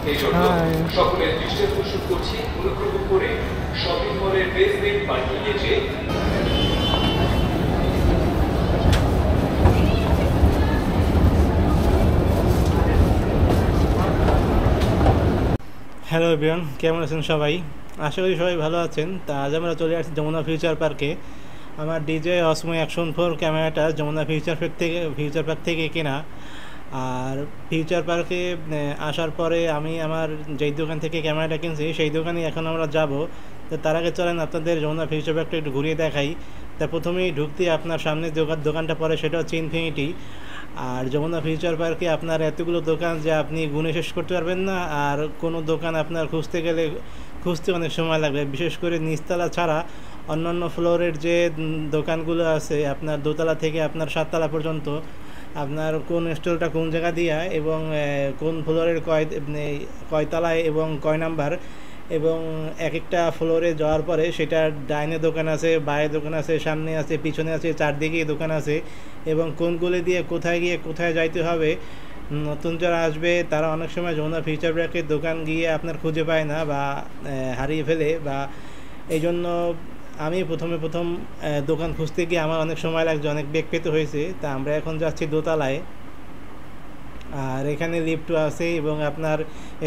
এই জন্য সকলের দৃষ্টি আকর্ষণ করছি অনুগ্রহ করে শপিং মলের বেসমেন্ট পার্কিংয়ে যে হ্যালো এভরিওয়ান, কেমন আছেন সবাই? আশা করি সবাই ভালো আছেন। তা আজ আমরা চলে আসছি যমুনা ফিউচার পার্কে। আমার ডিজে অসমো অ্যাকশন 4 ক্যামেরাটা যমুনা ফিউচার পার্ক থেকে কেনা। আর ফিউচার পার্কে আসার পরে আমি আমার যেই দোকান থেকে ক্যামেরাটা কিনছি সেই দোকানে এখন আমরা যাব। তো তার আগে চলেন আপনাদের যমুনা ফিউচার পার্কটা একটু ঘুরিয়ে দেখাই। তা প্রথমেই ঢুকতে আপনার সামনে দোকানটা পড়ে, সেটা হচ্ছে ইনফিনিটি। আর যমুনা ফিউচার পার্কে আপনার এতগুলো দোকান যে আপনি গুণে শেষ করতে পারবেন না। আর কোনো দোকান আপনার খুঁজতে অনেক সময় লাগবে, বিশেষ করে নিচতলা ছাড়া অন্যান্য ফ্লোরের যে দোকানগুলো আছে আপনার দোতলা থেকে আপনার 7 তলা পর্যন্ত, আপনার কোন স্টলটা কোন জায়গা দিয়া এবং কোন ফ্লোরের কয় তলায় এবং কয় নাম্বার, এবং এক একটা ফ্লোরে যাওয়ার পরে সেটার ডাইনে দোকান আছে, বাঁয়ে দোকান আছে, সামনে আছে, পিছনে আছে, চারদিকে দোকান আছে, এবং কোনগুলি দিয়ে কোথায় গিয়ে কোথায় যাইতে হবে। নতুন যারা আসবে তারা অনেক সময় যমুনা ফিউচার পার্কের দোকান গিয়ে আপনার খুঁজে পায় না বা হারিয়ে ফেলে, বা এই জন্য আমি প্রথম দোকান খুঁজতে গিয়ে আমার অনেক সময় লাগছে, অনেক বেগ পেতে হয়েছে। তা আমরা এখন যাচ্ছি দোতলায়। আর এখানে লিফটও আছে এবং আপনার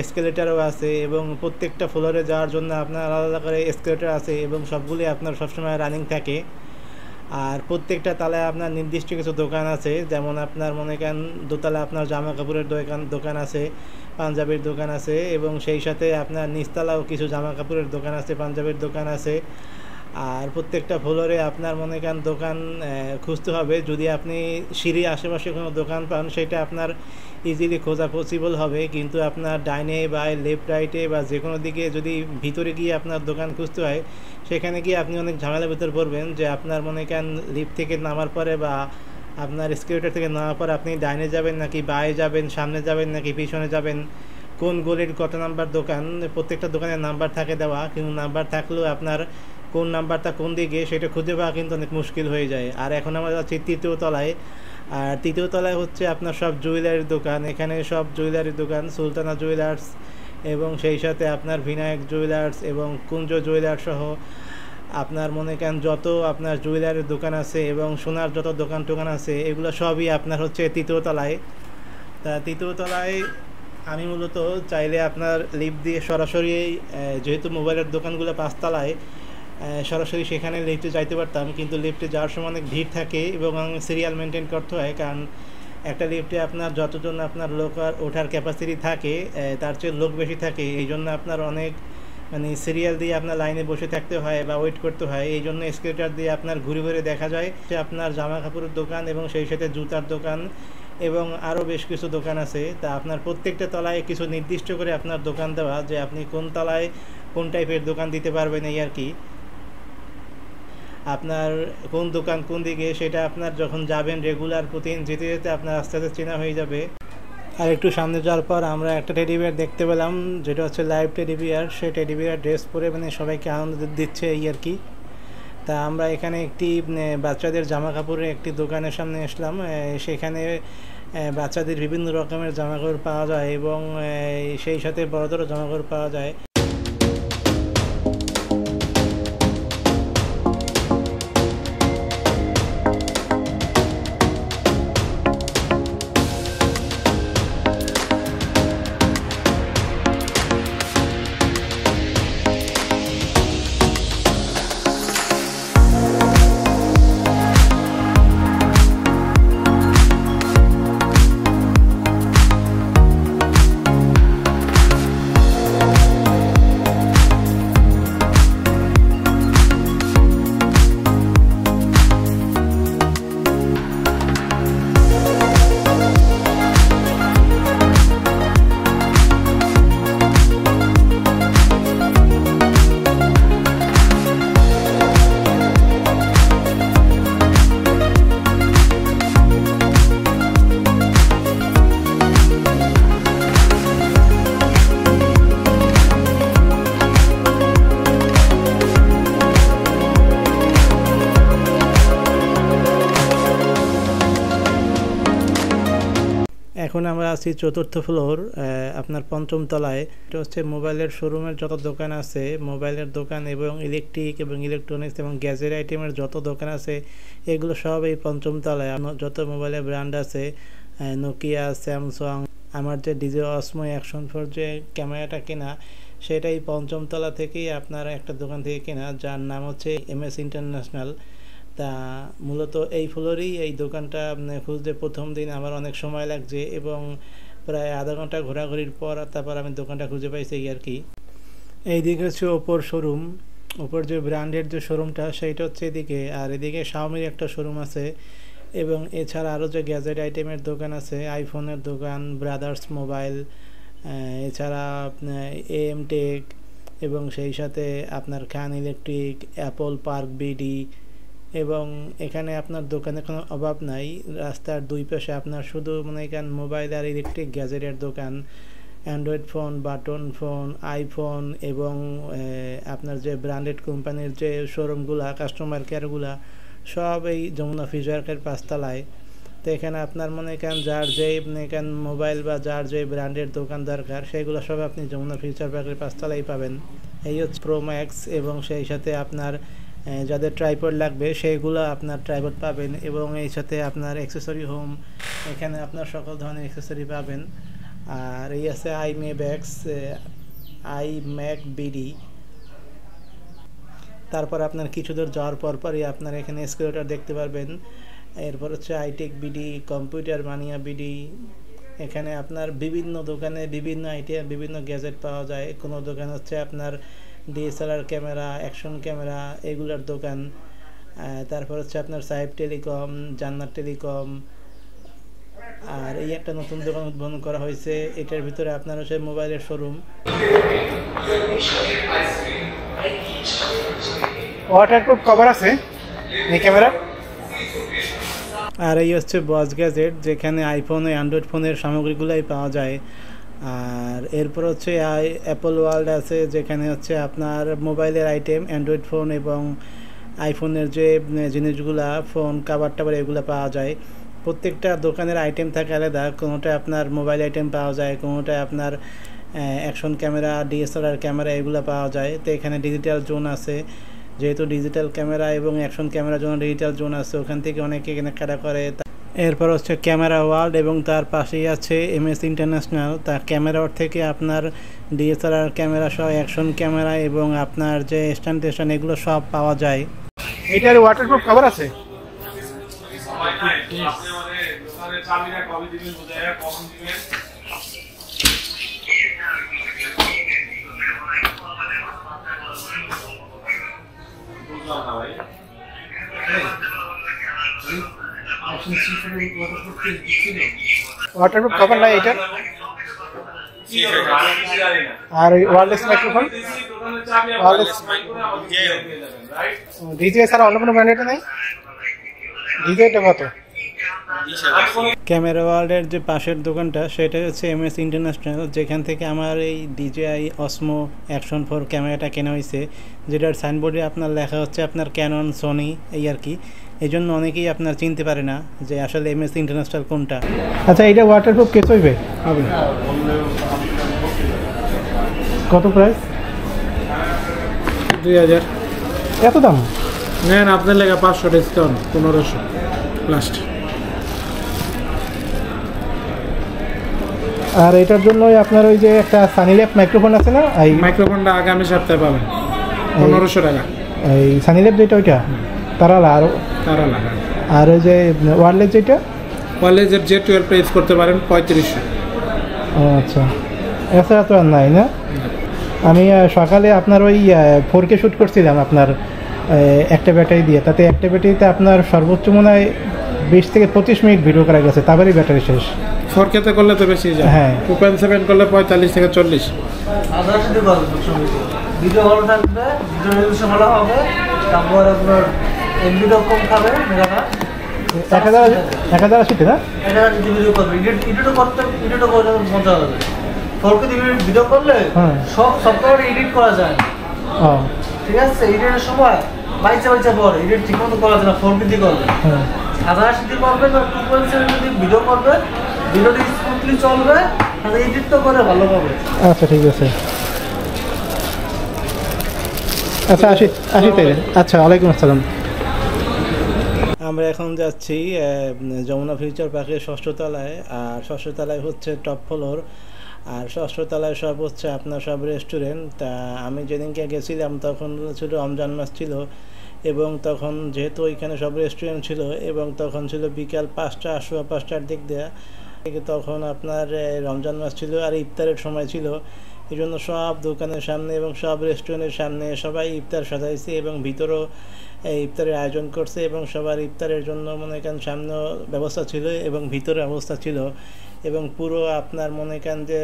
এসকেলেটারও আছে, এবং প্রত্যেকটা ফ্লোরে যাওয়ার জন্য আপনার আলাদা করে এসকেলেটার আছে, এবং সবগুলি আপনার সবসময় রানিং থাকে। আর প্রত্যেকটা তালায় আপনার নির্দিষ্ট কিছু দোকান আছে, যেমন আপনার মনে করেন দোতলা আপনার জামা কাপড়ের দোকান আছে, পাঞ্জাবির দোকান আছে, এবং সেই সাথে আপনার নিচতলাও কিছু জামা কাপড়ের দোকান আছে, পাঞ্জাবির দোকান আছে। আর প্রত্যেকটা ফ্লোরে আপনার মনে করেন দোকান খুঁজতে হবে। যদি আপনি সিঁড়ির আশেপাশে কোনো দোকান পান সেটা আপনার ইজিলি খোঁজা পসিবল হবে, কিন্তু আপনার ডাইনে বা লেফট রাইটে বা যে কোনো দিকে যদি ভিতরে গিয়ে আপনার দোকান খুঁজতে হয়, সেখানে গিয়ে আপনি অনেক ঝামেলার ভিতর পড়বেন। যে আপনার মনে করেন লিফট থেকে নামার পরে বা আপনার এসকেলেটর থেকে নামার পরে আপনি ডাইনে যাবেন নাকি বাঁয়ে যাবেন, সামনে যাবেন নাকি পিছনে যাবেন, কোন গলির কত নাম্বার দোকান, প্রত্যেকটা দোকানের নাম্বার থাকে দেওয়া, কিন্তু নাম্বার থাকলেও আপনার কোন নাম্বারটা কোন দিকে সেটা খুঁজে পাওয়া কিন্তু অনেক মুশকিল হয়ে যায়। আর এখন আমরা যাচ্ছি 3য় তলায়। আর 3য় তলায় হচ্ছে আপনার সব জুয়েলারির দোকান। এখানে সব জুয়েলারির দোকান, সুলতানা জুয়েলার্স এবং সেই সাথে আপনার বিনায়ক জুয়েলার্স এবং কুঞ্জ জুয়েলার্স সহ আপনার মনে করেন যত আপনার জুয়েলারির দোকান আছে এবং সোনার যত দোকান আছে এগুলো সবই আপনার হচ্ছে 3য় তলায়। তা 3য় তলায় আমি মূলত চাইলে আপনার লিফট দিয়ে সরাসরি, যেহেতু মোবাইলের দোকানগুলো 5 তলায়, সরাসরি সেখানে লিফটে যাইতে পারতাম, কিন্তু লিফটে যাওয়ার সময় অনেক ভিড় থাকে এবং সিরিয়াল মেনটেন করতে হয়। কারণ একটা লিফটে আপনার যতজন আপনার লোক আর ওঠার ক্যাপাসিটি থাকে তার চেয়ে লোক বেশি থাকে, এই জন্য আপনার অনেক সিরিয়াল দিয়ে আপনার লাইনে বসে থাকতে হয় বা ওয়েট করতে হয়। এই জন্য এসকেলেটর দিয়ে আপনার ঘুরে দেখা যায় যে আপনার জামা কাপড়ের দোকান এবং সেই সাথে জুতার দোকান এবং আরও বেশ কিছু দোকান আছে। তা আপনার প্রত্যেকটা তলায় কিছু নির্দিষ্ট করে আপনার দোকান দেওয়া, যে আপনি কোন তলায় কোন টাইপের দোকান দিতে পারবেন, এই আর কি। আপনার কোন দোকান কোন দিকে সেটা আপনার যখন যাবেন রেগুলার প্রতিদিন যেতে আপনার আস্তে আস্তে চেনা হয়ে যাবে। আর একটু সামনে যাওয়ার পর আমরা একটা টেডি বিয়ার দেখতে পেলাম, যেটা হচ্ছে লাইভ টেডি বিয়ার। সেই টেডি বিয়ার ড্রেস পরে সবাইকে আনন্দ দিচ্ছে, এই আর কি। তা আমরা এখানে একটি বাচ্চাদের জামা কাপড়ের একটি দোকানের সামনে আসলাম। সেখানে বাচ্চাদের বিভিন্ন রকমের জামা কাপড় পাওয়া যায় এবং সেই সাথে বড়দেরও জামা কাপড় পাওয়া যায়। বর্তমানে আমরা আছি 4th ফ্লোর, আপনার 5ম তলায়। এটা হচ্ছে মোবাইলের শোরুমের যত দোকান আছে, মোবাইলের দোকান এবং ইলেকট্রিক এবং ইলেকট্রনিক্স এবং গ্যাজেট আইটেমের যত দোকান আছে, এগুলো সব এই 5ম তলায়। যত মোবাইলের ব্র্যান্ড আছে, নোকিয়া, স্যামসাং, আমার যে ডিজে অসমো অ্যাকশন 4 যে ক্যামেরাটা কেনা, সেটাই 5ম তলা থেকেই আপনার একটা দোকান থেকে কেনা, যার নাম হচ্ছে MS ইন্টারন্যাশনাল। তা মূলত এই ফ্লোরেই এই দোকানটা খুঁজতে প্রথম দিন আমার অনেক সময় লাগছে এবং প্রায় আধা ঘন্টা ঘোরাঘুরির পর তারপর আমি দোকানটা খুঁজে পাইছি আর কি। এইদিকে হচ্ছে ওপোর শোরুম, ওপোর যে ব্র্যান্ডের যে শোরুমটা সেইটা হচ্ছে এদিকে, আর এদিকে শাওমির একটা শোরুম আছে এবং এছাড়া আরও যে গ্যাজেট আইটেমের দোকান আছে, আইফোনের দোকান, ব্রাদার্স মোবাইল, এছাড়া AM টেক এবং সেই সাথে আপনার খান ইলেকট্রিক, অ্যাপল পার্ক বিডি। এবং এখানে আপনার দোকানে কোনো অভাব নাই, রাস্তার দুই পাশে আপনার শুধু এখানে মোবাইল আর ইলেকট্রিক গ্যাজেটের দোকান, Android phone, button phone, iPhone এবং আপনার যে ব্র্যান্ডেড কোম্পানির যে শোরুমগুলা, কাস্টমার কেয়ারগুলা সব এই যমুনা ফিউচার পার্কের 5 তলায়। তো এখানে আপনার এখানে যার যেই এখানে মোবাইল বা যার যে ব্র্যান্ডের দোকান দরকার, সেগুলো সব আপনি যমুনা ফিউচার পার্কের 5 তলায় পাবেন। এই হচ্ছে প্রো ম্যাক্স এবং সেই সাথে আপনার যাদের ট্রাইপড লাগবে সেইগুলো আপনার ট্রাইপড পাবেন এবং এই সাথে আপনার অ্যাক্সেসরি হোম, এখানে আপনার সকল ধরনের অ্যাক্সেসরি পাবেন। আর এই আছে iMac বিডি। তারপর আপনার কিছু দূর যাওয়ার পরই আপনার এখানে স্কুলেটার দেখতে পারবেন। এরপর হচ্ছে আইটেক বিডি, কম্পিউটার মানিয়া বিডি। এখানে আপনার বিভিন্ন দোকানে বিভিন্ন আইটেম, বিভিন্ন গ্যাজেট পাওয়া যায়। কোনো দোকান হচ্ছে আপনার DSLR ক্যামেরা, অ্যাকশন ক্যামেরা, এগুলোর দোকান। তারপর হচ্ছে আপনার সাহেব টেলিকম, জান্নাত টেলিকম। আর এই একটা নতুন দোকান উদ্বোধন করা হয়েছে, এটার ভিতরে আপনার হচ্ছে মোবাইলের শোরুম। ওয়াটারপ্রুফ কভার আছে এই ক্যামেরা। আর এই হচ্ছে বস গ্যাজেট, যেখানে আইফোন ও অ্যান্ড্রয়েড ফোনের সামগ্রীগুলোই পাওয়া যায়। আর এরপর হচ্ছে অ্যাপল ওয়ার্ল্ড আছে, যেখানে হচ্ছে আপনার মোবাইলের আইটেম, অ্যান্ড্রয়েড ফোন এবং আইফোনের যে জিনিসগুলা, ফোন কাভার টাভার, এগুলো পাওয়া যায়। প্রত্যেকটা দোকানের আইটেম থাকে আলাদা, কোনোটা আপনার মোবাইল আইটেম পাওয়া যায়, কোনোটা আপনার অ্যাকশন ক্যামেরা, DSLR ক্যামেরা, এগুলো পাওয়া যায়। তো এখানে ডিজিটাল জোন আছে, যেহেতু ডিজিটাল ক্যামেরা এবং অ্যাকশন ক্যামেরার জন্য ডিজিটাল জোন আছে, ওখান থেকে অনেকে কেনাকাটা করে। এরপর হচ্ছে ক্যামেরা ওয়ার্ল্ড এবং তার পাশেই আছে MS ইন্টারন্যাশনাল। তা ক্যামেরা ওয়ার্ল্ড থেকে আপনার DSLR ক্যামেরা সহ অ্যাকশন ক্যামেরা এবং আপনার যে স্ট্যান্ড টেশন, এগুলো সব পাওয়া যায়। এটার ওয়াটারপ্রুফ কভার আছে। ওয়াটারপ্রুফ কভার নাই এটা। আর ওয়্যারলেস মাইক্রোফোন, ডিজে ছাড়া অন্য কোনো ব্র্যান্ডের নাই। ডিজেটা কত? ক্যামেরা ওয়ার্ল্ডের যে পাশের দোকানটা, সেটা হচ্ছে MS ইন্টারন্যাশনাল, যেখান থেকে আমার এই DJI Osmo Action 4 ক্যামেরাটা কেনা হয়েছে, যেটার সাইনবোর্ডে আপনার লেখা হচ্ছে আপনার ক্যানন, সোনি, এই আর কি। এই জন্য অনেকেই আপনার চিনতে পারে না যে আসলে MS ইন্টারন্যাশনাল কোনটা। আচ্ছা, এটা ওয়াটারপ্রুফ কেস হইবে? হবে। কত প্রাইস? 2000। এত দাম? নেন আপনার লেগে 500 ডিসকাউন্ট, 1500 লাস্ট। আর এটার জন্য আপনার ওই যে একটা সানিল্যাপ মাইক্রোফোন আছে না, এই মাইক্রোফোনটা আগামী সপ্তাহে পাবেন 1500 টাকা। এই সানিল্যাপ যেটা, ওইটা তারালা, তারা লাগা। আর ওই যে ওয়্যারলেস যেটা, ওয়ারলেসের J12 প্রাইস করতে পারেন 3500। ও আচ্ছা, এছাড়া তো আর নাই না? আমি সকালে আপনার ওই 4K শ্যুট করছিলাম আপনার একটা ব্যাটারি দিয়ে। তাতে একটা ব্যাটারিতে আপনার সর্বোচ্চ মনে হয় 20 থেকে 25 মিনিট ভিডিও করা গেছে, তারপরেই ব্যাটারি শেষ। 4K তে করলে তো বেশি যায়। হ্যাঁ, 2.7 করলে 45 থেকে 40। ভিডিও ভালো থাকবে, ভিডিও রেজলিউশন ভালো হবে, তারপর আপনার এমবিটাও কম খাবে। মেগাটা 1080 না? এটা যদি ভিডিও করবে, এডিটও করে মজা হবে। 4K ভিডিও করলে সব এডিট করা যায়। ও ঠিক আছে, এডিটের সময় বাইচা পরে এডিট ঠিক মতো করা যায় না 4K দিয়ে করলে। 1080 করবেন বা 2.7 যদি ভিডিও করবেন, ভিডিওটি স্মুথলি চলবে, আর এডিট তো করে ভালো পাবে। আচ্ছা ঠিক আছে। আচ্ছা আসি তাইলে। আচ্ছা, ওয়ালাইকুম আসসালাম। আমরা এখন যাচ্ছি যমুনা ফিউচার পার্কের 6ষ্ঠ তলায়। আর 6ষ্ঠ তলায় হচ্ছে টপ ফ্লোর, আর 6ষ্ঠ তলায় সব হচ্ছে আপনার সব রেস্টুরেন্ট। তা আমি যেদিনকে গেছিলাম তখন ছিল রমজান মাস ছিল, এবং তখন যেহেতু ওইখানে সব রেস্টুরেন্ট ছিল এবং তখন ছিল বিকাল 5টা 5:15টার দিক দেওয়া, তখন আপনার রমজান মাস ছিল আর ইফতারের সময় ছিল। এই জন্য সব দোকানের সামনে এবং সব রেস্টুরেন্টের সামনে সবাই ইফতার সাজাইছে এবং ভিতরেও ইফতারের আয়োজন করছে, এবং সবার ইফতারের জন্য মনে করেন সামনেও ব্যবস্থা ছিল এবং ভিতরে অবস্থা ছিল, এবং পুরো আপনার মনে করেন যে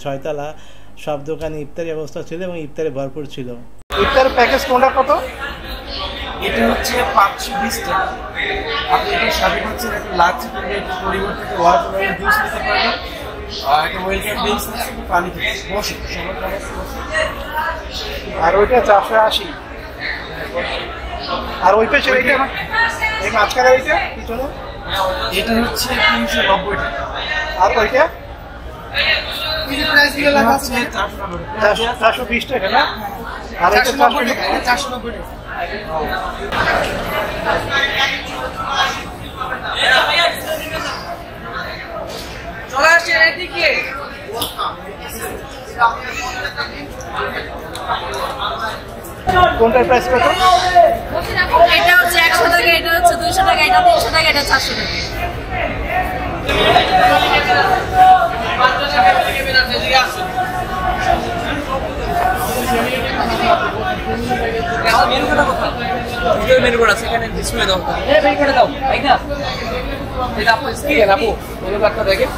6 তলা সব দোকানে ইফতারের ব্যবস্থা ছিল এবং ইফতারে ভরপুর ছিল। ইফতার প্যাকেজ কোনটা কত? এটা হচ্ছে 520 টাকা। আপনি এটা সাথে হচ্ছে একটা লাঞ্চ পরিবর্তে ওয়াটার জুস নিতে পারবেন, আর একটা ওয়েলকাম ড্রিঙ্কস আছে, পানি বসে সবার খাবার। আর ওইটা 480। আর ওই পেছনে এইটা এই মাঝখানে ওইটা পিছনে এটা হচ্ছে 390 টাকা। আর ওইটা প্রাইস গুলো লেখা আছে 420 টাকা না? আর এটা 490 টাকা। চলে আসছে এদিকে। কোনটার প্রাইস কত? এটা হচ্ছে 100 টাকা, এটা হচ্ছে 200 টাকা, এটা 300 টাকা, এটা 400 টাকা। মেনু কার্ড আছে এখানে, ডিসপ্লে দাও। এই মেনু কার্ড দাও, তাই না? এটা আপনি স্ক্রিন আপু মেনু কার্ডটা দেখেন,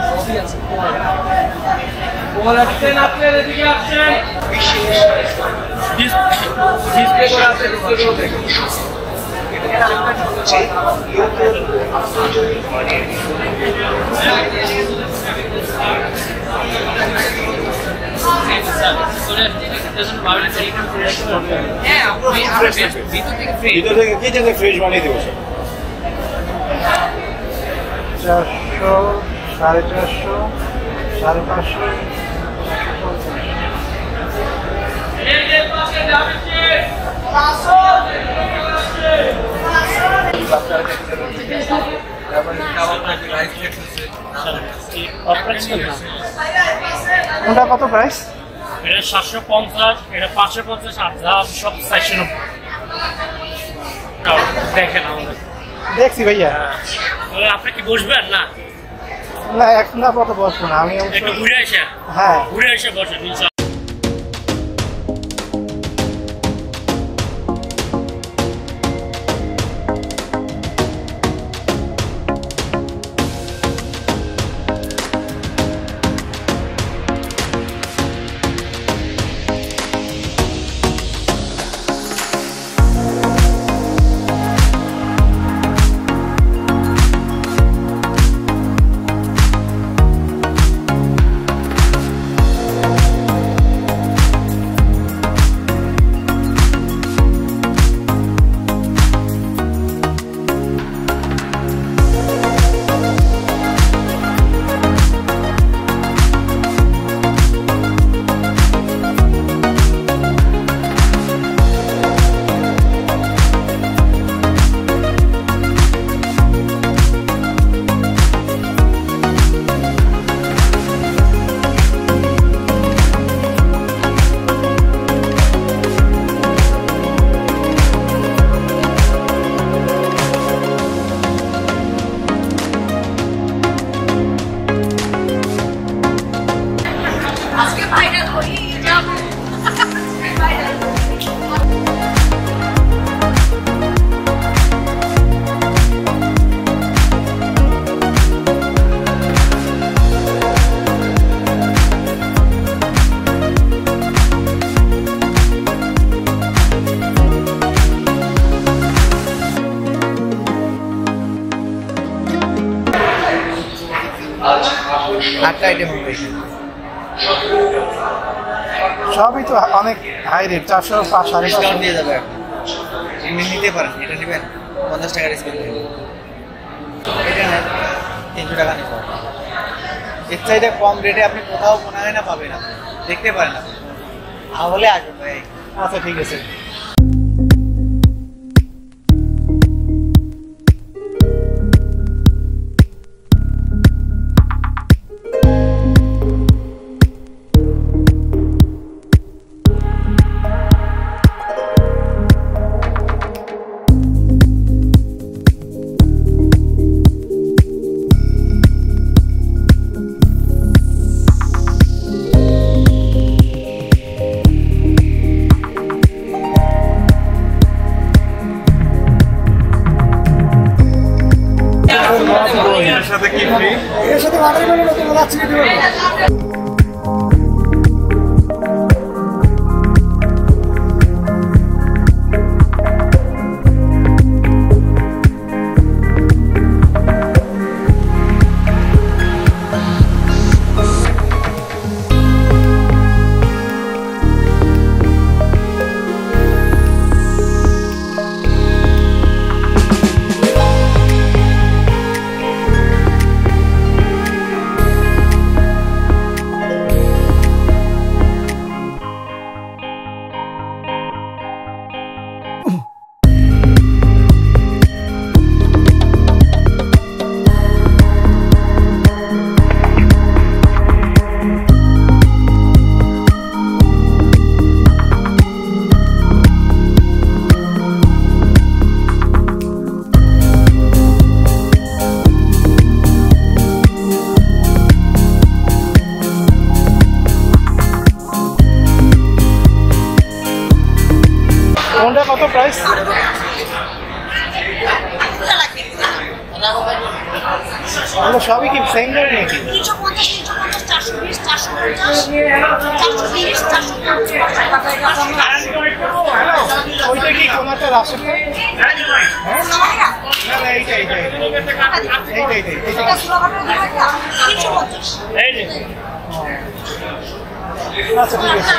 সবই আছে। ওরা আসেন, আপনারা এদিকে আসেন। ডিসপ্লে করা আছে, ডিসপ্লে করে দেখেন। ভিতর থেকে কি জানে ফ্রেশ বানিয়ে দেবো সব। 400, 450, 550। কোনটা কত প্রাইস? এটা 750, এটা 550, 1000 সব 490। দেখেন আমাদের দেখছি ভাইয়া। আপনি কি বসবেন না? না এখন আপাতত বসবো না, আমি একটু ঘুরে এসে, হ্যাঁ ঘুরে এসে বসেন ইনশাআল্লাহ। আটটা আইটেম হবে। সবই তো অনেক হাই রেট, 400, 550 ডিসকাউন্ট দিয়ে যাবে। এমনি নিতে পারেন, এটা নেবেন 50 টাকা ডিসকাউন্ট। এটা নেন 300 টাকা নিতে হবে। এর চাইতে কম রেটে আপনি কোথাও মনে হয় না পাবেন, আপনি দেখতে পারেন আপনি তাহলে আসবেন ভাই। আচ্ছা ঠিক আছে। এর সাথে ওয়াটারমেলন তোমার লাচ্ছি দিতে পারবো। কোনটা কত প্রাইস? এগুলো সবই কি সেম রেট নাকি? 350, 420, 450, 450, ওইটা কি কোনটা রাশেদ? না না এইটা এইটা আচ্ছা ঠিক আছে।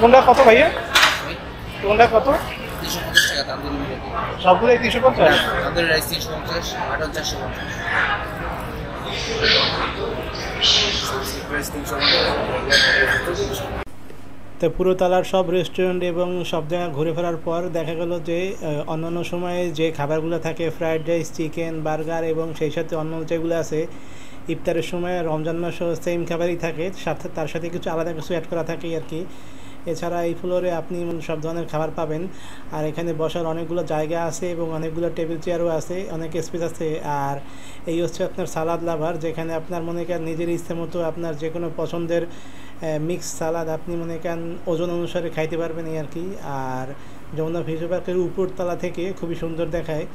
কোনটা কত ভাইয়া? কোনটা কত? 350 টাকা দাম দিলে সবগুলোই 350? আমাদের রাইস 350, মাটন 450। তো পুরো তালার সব রেস্টুরেন্ট এবং সব জায়গা ঘুরে ফেরার পর দেখা গেল যে অন্যান্য সময়ে যে খাবারগুলো থাকে ফ্রাইড রাইস, চিকেন, বার্গার এবং সেই সাথে অন্য যেগুলো আছে ইফতারের সময় রমজান মাসও সেম খাবারই থাকে, সাথে তার সাথে কিছু আলাদা কিছু অ্যাড করা থাকে আর কি। এছাড়া এই ফ্লোরে আপনি সব ধরনের খাবার পাবেন, আর এখানে বসার অনেকগুলো জায়গা আছে এবং অনেকগুলো টেবিল চেয়ারও আছে, অনেক স্পেস আছে। আর এই হচ্ছে আপনার সালাদ লাভার, যেখানে আপনার মনে করেন নিজের ইচ্ছে মতো আপনার যে কোনো পছন্দের মিক্স সালাদ আপনি মনে করেন ওজন অনুসারে খাইতে পারবেন এই আর কি। আর যমুনা ফিউচার পার্কের উপরতলা থেকে খুবই সুন্দর দেখায়।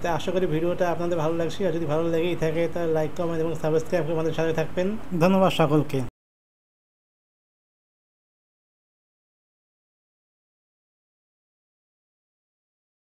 তো আশা করি ভিডিওটা আপনাদের ভালো লাগছে, আর যদি ভালো লেগেই থাকে তাহলে লাইক, কমেন্ট এবং সাবস্ক্রাইব করে আমাদের সাথে থাকবেন। ধন্যবাদ সকলকে।